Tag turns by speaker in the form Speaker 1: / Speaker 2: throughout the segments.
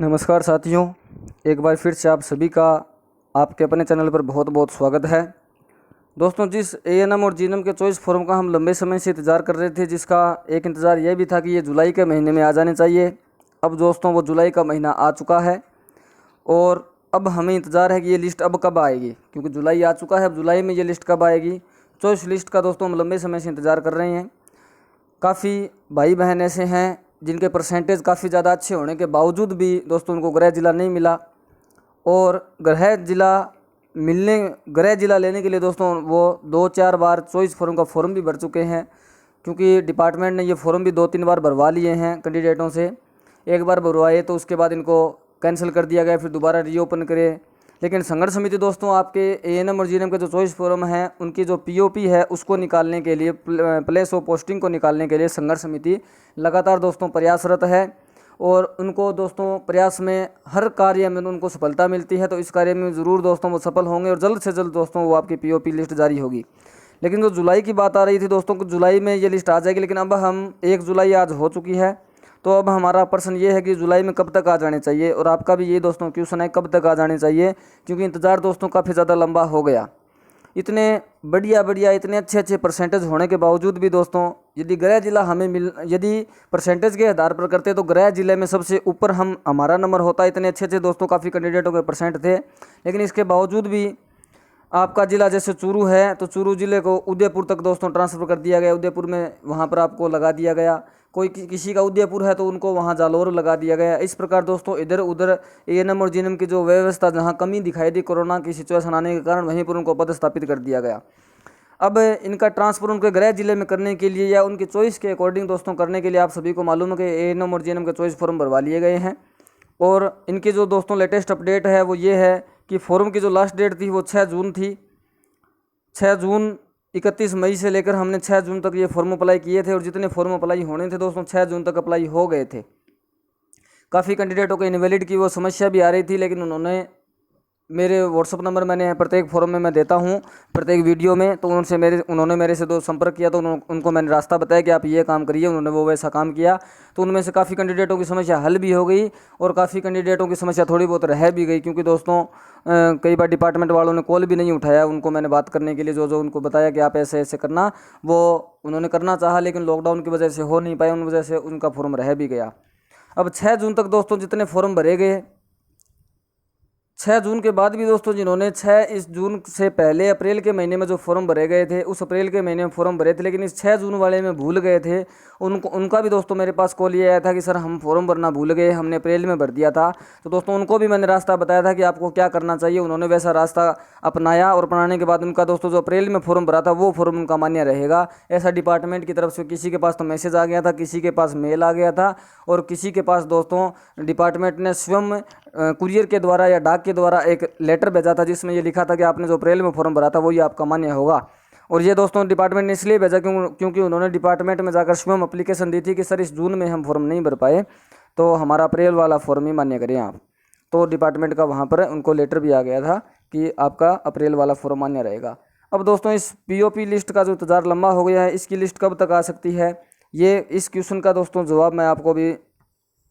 Speaker 1: नमस्कार साथियों, एक बार फिर से आप सभी का आपके अपने चैनल पर बहुत बहुत स्वागत है। दोस्तों, जिस एएनएम और जीएनएम के चॉइस फॉर्म का हम लंबे समय से इंतज़ार कर रहे थे, जिसका एक इंतज़ार यह भी था कि ये जुलाई के महीने में आ जाने चाहिए। अब दोस्तों वो जुलाई का महीना आ चुका है और अब हमें इंतज़ार है कि ये लिस्ट अब कब आएगी, क्योंकि जुलाई आ चुका है। अब जुलाई में ये लिस्ट कब आएगी, चॉइस लिस्ट का दोस्तों हम लंबे समय से इंतज़ार कर रहे हैं। काफ़ी भाई बहन ऐसे हैं जिनके परसेंटेज काफ़ी ज़्यादा अच्छे होने के बावजूद भी दोस्तों उनको गृह जिला नहीं मिला, और गृह जिला लेने के लिए दोस्तों वो 2-4 बार चॉइस फॉर्म का फॉर्म भी भर चुके हैं, क्योंकि डिपार्टमेंट ने ये फॉर्म भी 2-3 बार भरवा लिए हैं कैंडिडेटों से। एक बार भरवाए तो उसके बाद इनको कैंसिल कर दिया गया, फिर दोबारा रीओपन करे। लेकिन संघर्ष समिति दोस्तों आपके एएनएम और जीएनएम के जो चॉइस फॉर्म हैं उनकी जो पीओपी है उसको निकालने के लिए, प्लेस ऑफ पोस्टिंग को निकालने के लिए संघर्ष समिति लगातार दोस्तों प्रयासरत है, और उनको दोस्तों प्रयास में हर कार्य में उनको सफलता मिलती है। तो इस कार्य में ज़रूर दोस्तों वो सफल होंगे और जल्द से जल्द दोस्तों वो आपकी पीओपी लिस्ट जारी होगी। लेकिन जो जुलाई की बात आ रही थी दोस्तों को जुलाई में ये लिस्ट आ जाएगी, लेकिन अब हम 1 जुलाई आज हो चुकी है। तो अब हमारा प्रश्न ये है कि जुलाई में कब तक आ जाने चाहिए, और आपका भी ये दोस्तों क्वेश्चन है कब तक आ जाने चाहिए, क्योंकि इंतज़ार दोस्तों काफ़ी ज़्यादा लंबा हो गया। इतने बढ़िया इतने अच्छे परसेंटेज होने के बावजूद भी दोस्तों यदि गृह जिला हमें यदि परसेंटेज के आधार पर करते तो गृह जिले में सबसे ऊपर हमारा नंबर होता। इतने अच्छे दोस्तों काफ़ी कैंडिडेटों के परसेंट थे, लेकिन इसके बावजूद भी आपका ज़िला जैसे चूरू है तो चूरू ज़िले को उदयपुर तक दोस्तों ट्रांसफ़र कर दिया गया। उदयपुर में वहाँ पर आपको लगा दिया गया। कोई किसी का उदयपुर है तो उनको वहाँ जालोर लगा दिया गया। इस प्रकार दोस्तों इधर उधर एएनएम और जीएनएम की जो व्यवस्था जहाँ कमी दिखाई दी कोरोना की सिचुएशन आने के कारण, वहीं पर उनको पदस्थापित कर दिया गया। अब इनका ट्रांसफ़र उनके गृह जिले में करने के लिए या उनकी चॉइस के अकॉर्डिंग दोस्तों करने के लिए आप सभी को मालूम है कि एएनएम और जीएनएम के चॉइस फॉर्म भरवा लिए गए हैं। और इनकी जो दोस्तों लेटेस्ट अपडेट है वो ये है कि फॉर्म की जो लास्ट डेट थी वो 6 जून थी। 6 जून 31 मई से लेकर हमने 6 जून तक ये फॉर्म अप्लाई किए थे, और जितने फॉर्म अप्लाई होने थे दोस्तों 6 जून तक अप्लाई हो गए थे। काफ़ी कैंडिडेटों को इनवैलिड की वो समस्या भी आ रही थी, लेकिन उन्होंने मेरे व्हाट्सअप नंबर मैंने प्रत्येक फॉर्म में मैं देता हूँ प्रत्येक वीडियो में, तो उन्होंने मेरे से संपर्क किया, तो उनको मैंने रास्ता बताया कि आप ये काम करिए। उन्होंने वो वैसा काम किया, तो उनमें से काफ़ी कैंडिडेटों की समस्या हल भी हो गई और काफ़ी कैंडिडेटों की समस्या थोड़ी बहुत रह भी गई, क्योंकि दोस्तों कई बार डिपार्टमेंट वालों ने कॉल भी नहीं उठाया उनको मैंने बात करने के लिए। जो उनको बताया कि आप ऐसे ऐसे करना, वो उन्होंने करना चाहा, लेकिन लॉकडाउन की वजह से हो नहीं पाया, उन वजह से उनका फॉर्म रह भी गया। अब 6 जून तक दोस्तों जितने फॉर्म भरे गए, 6 जून के बाद भी दोस्तों जिन्होंने इस जून से पहले अप्रैल के महीने में जो फॉर्म भरे गए थे, उस अप्रैल के महीने में फॉर्म भरे थे, लेकिन इस 6 जून वाले में भूल गए थे, उनका भी दोस्तों मेरे पास कॉल ये आया था कि सर हम फॉर्म भरना भूल गए, हमने अप्रैल में भर दिया था। तो दोस्तों उनको भी मैंने रास्ता बताया था कि आपको क्या करना चाहिए। उन्होंने वैसा रास्ता अपनाया, और अपनाने के बाद उनका दोस्तों जो अप्रैल में फॉर्म भरा था वो फॉर्म उनका मान्य रहेगा। ऐसा डिपार्टमेंट की तरफ से किसी के पास तो मैसेज आ गया था, किसी के पास मेल आ गया था, और किसी के पास दोस्तों डिपार्टमेंट ने स्वयं कुरियर के द्वारा या डाक के द्वारा एक लेटर भेजा था, जिसमें ये लिखा था कि आपने जो अप्रैल में फॉर्म भरा था वही आपका मान्य होगा। और ये दोस्तों डिपार्टमेंट ने इसलिए भेजा क्योंकि उन्होंने डिपार्टमेंट में जाकर स्वयं एप्लीकेशन दी थी कि सर इस जून में हम फॉर्म नहीं भर पाए, तो हमारा अप्रैल वाला फॉर्म ही मान्य करें आप। तो डिपार्टमेंट का वहाँ पर उनको लेटर भी आ गया था कि आपका अप्रैल वाला फॉर्म मान्य रहेगा। अब दोस्तों इस पीओपी लिस्ट का जो इंतज़ार लंबा हो गया है, इसकी लिस्ट कब तक आ सकती है, ये इस क्वेश्चन का दोस्तों जवाब मैं आपको भी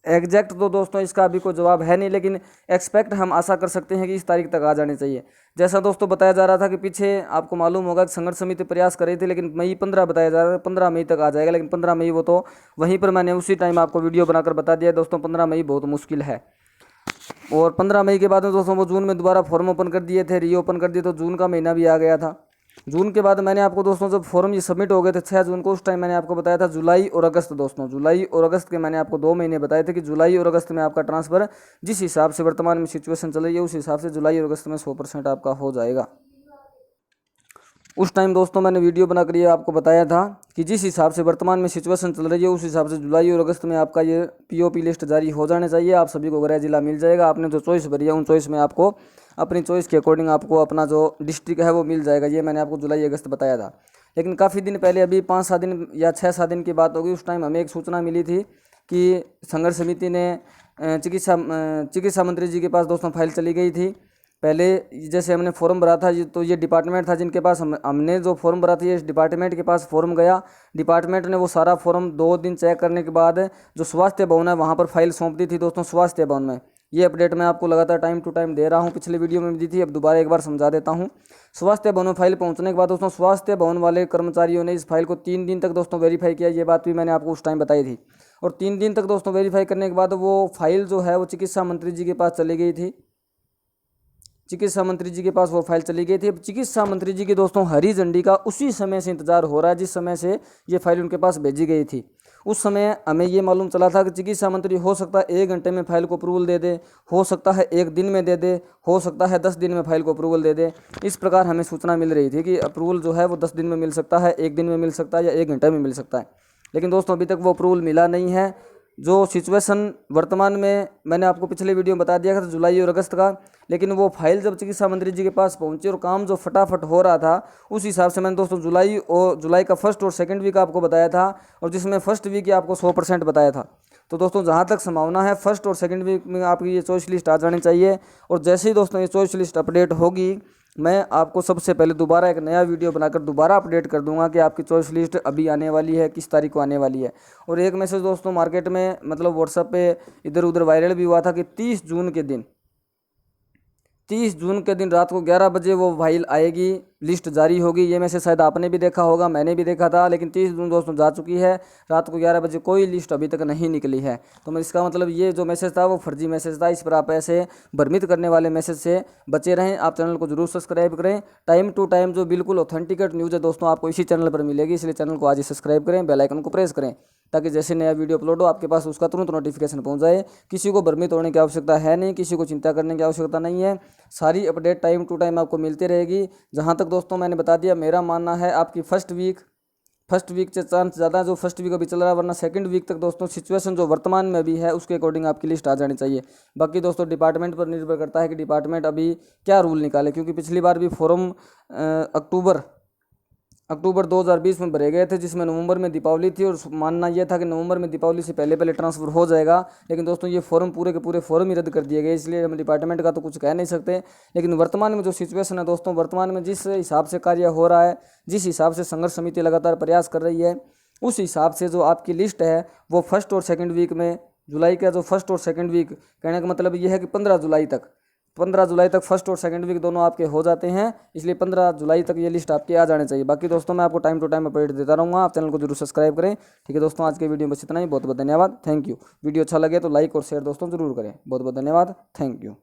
Speaker 1: एग्जैक्ट तो दोस्तों इसका अभी कोई जवाब है नहीं, लेकिन एक्सपेक्ट हम आशा कर सकते हैं कि इस तारीख तक आ जानी चाहिए। जैसा दोस्तों बताया जा रहा था कि पीछे आपको मालूम होगा कि संघर्ष समिति प्रयास कर रही थी, लेकिन मई 15 बताया जा रहा है, 15 मई तक आ जाएगा। लेकिन 15 मई वो तो वहीं पर मैंने उसी टाइम आपको वीडियो बनाकर बता दिया दोस्तों 15 मई बहुत मुश्किल है। और 15 मई के बाद में दोस्तों वो जून में दोबारा फॉर्म ओपन कर दिए थे, रीओपन कर दिए, तो जून का महीना भी आ गया था। जून के बाद मैंने आपको दोस्तों जब फॉर्म ये सबमिट हो गए थे 6 जून को, उस टाइम मैंने आपको बताया था जुलाई और अगस्त। दोस्तों जुलाई और अगस्त के मैंने आपको 2 महीने बताए थे कि जुलाई और अगस्त में आपका ट्रांसफ़र जिस हिसाब से वर्तमान में सिचुएशन चल रही है उस हिसाब से जुलाई और अगस्त में 100% आपका हो जाएगा। उस टाइम दोस्तों मैंने वीडियो बनाकर ये आपको बताया था कि जिस हिसाब से वर्तमान में सिचुएशन चल रही है उस हिसाब से जुलाई और अगस्त में आपका ये पीओपी लिस्ट जारी हो जाने चाहिए। आप सभी को गृह जिला मिल जाएगा। आपने जो चॉइस भरी है उन चॉइस में आपको अपनी चॉइस के अकॉर्डिंग आपको अपना जो डिस्ट्रिक्ट है वो मिल जाएगा। ये मैंने आपको जुलाई अगस्त बताया था। लेकिन काफ़ी दिन पहले, अभी 5-7 दिन या 6-7 दिन की बात होगी, उस टाइम हमें एक सूचना मिली थी कि संघर्ष समिति ने चिकित्सा मंत्री जी के पास दोस्तों फाइल चली गई थी। पहले जैसे हमने फॉर्म भरा था तो ये डिपार्टमेंट था जिनके पास हमने जो फॉर्म भरा था, ये डिपार्टमेंट के पास फॉर्म गया। डिपार्टमेंट ने वो सारा फॉर्म 2 दिन चेक करने के बाद जो स्वास्थ्य भवन है वहाँ पर फाइल सौंप दी थी दोस्तों, स्वास्थ्य भवन में। ये अपडेट मैं आपको लगातार टाइम टू टाइम दे रहा हूँ, पिछले वीडियो में भी दी थी, अब दोबारा एक बार समझा देता हूँ। स्वास्थ्य भवन में फाइल पहुँचने के बाद दोस्तों स्वास्थ्य भवन वाले कर्मचारियों ने इस फाइल को 3 दिन तक दोस्तों वेरीफाई किया, ये बात भी मैंने आपको उस टाइम बताई थी। और 3 दिन तक दोस्तों वेरीफाई करने के बाद वो फाइल जो है वो चिकित्सा मंत्री जी के पास चली गई थी, चिकित्सा मंत्री जी के पास वो फाइल चली गई थी। अब चिकित्सा मंत्री जी की दोस्तों हरी झंडी का उसी समय से इंतजार हो रहा है जिस समय से ये फाइल उनके पास भेजी गई थी। उस समय हमें ये मालूम चला था कि चिकित्सा मंत्री हो सकता है 1 घंटे में फाइल को अप्रूवल दे दे, हो सकता है 1 दिन में दे दे, हो सकता है 10 दिन में फाइल को अप्रूवल दे दे। इस प्रकार हमें सूचना मिल रही थी कि अप्रूवल जो है वो 10 दिन में मिल सकता है, 1 दिन में मिल सकता है या 1 घंटे में मिल सकता है। लेकिन दोस्तों अभी तक वो अप्रूवल मिला नहीं है। जो सिचुएशन वर्तमान में मैंने आपको पिछले वीडियो में बता दिया था जुलाई और अगस्त का, लेकिन वो फाइल जब चिकित्सा मंत्री जी के पास पहुंची और काम जो फटाफट हो रहा था उस हिसाब से मैंने दोस्तों जुलाई का फर्स्ट और सेकंड वीक आपको बताया था, और जिसमें फर्स्ट वीक आपको 100% बताया था। तो दोस्तों जहां तक संभावना है फर्स्ट और सेकंड वीक में आपकी ये चॉइस लिस्ट आ जानी चाहिए। और जैसे ही दोस्तों ये चॉइस लिस्ट अपडेट होगी मैं आपको सबसे पहले दोबारा एक नया वीडियो बनाकर दोबारा अपडेट कर दूंगा कि आपकी चॉइस लिस्ट अभी आने वाली है, किस तारीख को आने वाली है। और एक मैसेज दोस्तों मार्केट में मतलब व्हाट्सएप पे इधर उधर वायरल भी हुआ था कि 30 जून के दिन रात को 11 बजे वो फाइल आएगी, लिस्ट जारी होगी। ये मैसेज शायद आपने भी देखा होगा, मैंने भी देखा था, लेकिन 30 जून दोस्तों जा चुकी है, रात को 11 बजे कोई लिस्ट अभी तक नहीं निकली है। तो मैं इसका मतलब ये जो मैसेज था वो फर्जी मैसेज था। इस पर आप ऐसे भ्रमित करने वाले मैसेज से बचे रहें। आप चैनल को जरूर सब्सक्राइब करें। टाइम टू टाइम जो बिल्कुल ऑथेंटिकेट न्यूज़ है दोस्तों आपको इसी चैनल पर मिलेगी, इसलिए चैनल को आज ही सब्सक्राइब करें, बेल आइकन को प्रेस करें ताकि जैसे नया वीडियो अपलोड हो आपके पास उसका तुरंत नोटिफिकेशन पहुंच जाए। किसी को भ्रमित होने की आवश्यकता है नहीं, किसी को चिंता करने की आवश्यकता नहीं है। सारी अपडेट टाइम टू टाइम आपको मिलती रहेगी। जहां तक दोस्तों मैंने बता दिया, मेरा मानना है आपकी फर्स्ट वीक से चांस ज़्यादा जो फर्स्ट वीक अभी चल रहा है, वरना सेकंड वीक तक दोस्तों सिचुएशन जो वर्तमान में अभी है उसके अकॉर्डिंग आपकी लिस्ट आ जानी चाहिए। बाकी दोस्तों डिपार्टमेंट पर निर्भर करता है कि डिपार्टमेंट अभी क्या रूल निकाले, क्योंकि पिछली बार भी फॉर्म अक्टूबर 2020 में भरे गए थे, जिसमें नवंबर में दीपावली थी और मानना यह था कि नवंबर में दीपावली से पहले ट्रांसफ़र हो जाएगा। लेकिन दोस्तों ये फॉर्म पूरे के पूरे फॉर्म ही रद्द कर दिए गए, इसलिए हम डिपार्टमेंट का तो कुछ कह नहीं सकते। लेकिन वर्तमान में जो सिचुएशन है दोस्तों, वर्तमान में जिस हिसाब से कार्य हो रहा है, जिस हिसाब से संघर्ष समिति लगातार प्रयास कर रही है, उस हिसाब से जो आपकी लिस्ट है वो फर्स्ट और सेकेंड वीक में, जुलाई का जो फर्स्ट और सेकेंड वीक, कहने का मतलब ये है कि 15 जुलाई तक फर्स्ट और सेकंड वीक दोनों आपके हो जाते हैं। इसलिए 15 जुलाई तक ये लिस्ट आपके आ जाने चाहिए। बाकी दोस्तों मैं आपको टाइम टू टाइम अपडेट देता रहूँगा, आप चैनल को जरूर सब्सक्राइब करें। ठीक है दोस्तों, आज के वीडियो में बस इतना ही। बहुत बहुत धन्यवाद, थैंक यू। वीडियो अच्छा लगे तो लाइक और शेयर दोस्तों जरूर करें। बहुत बहुत धन्यवाद, थैंक यू।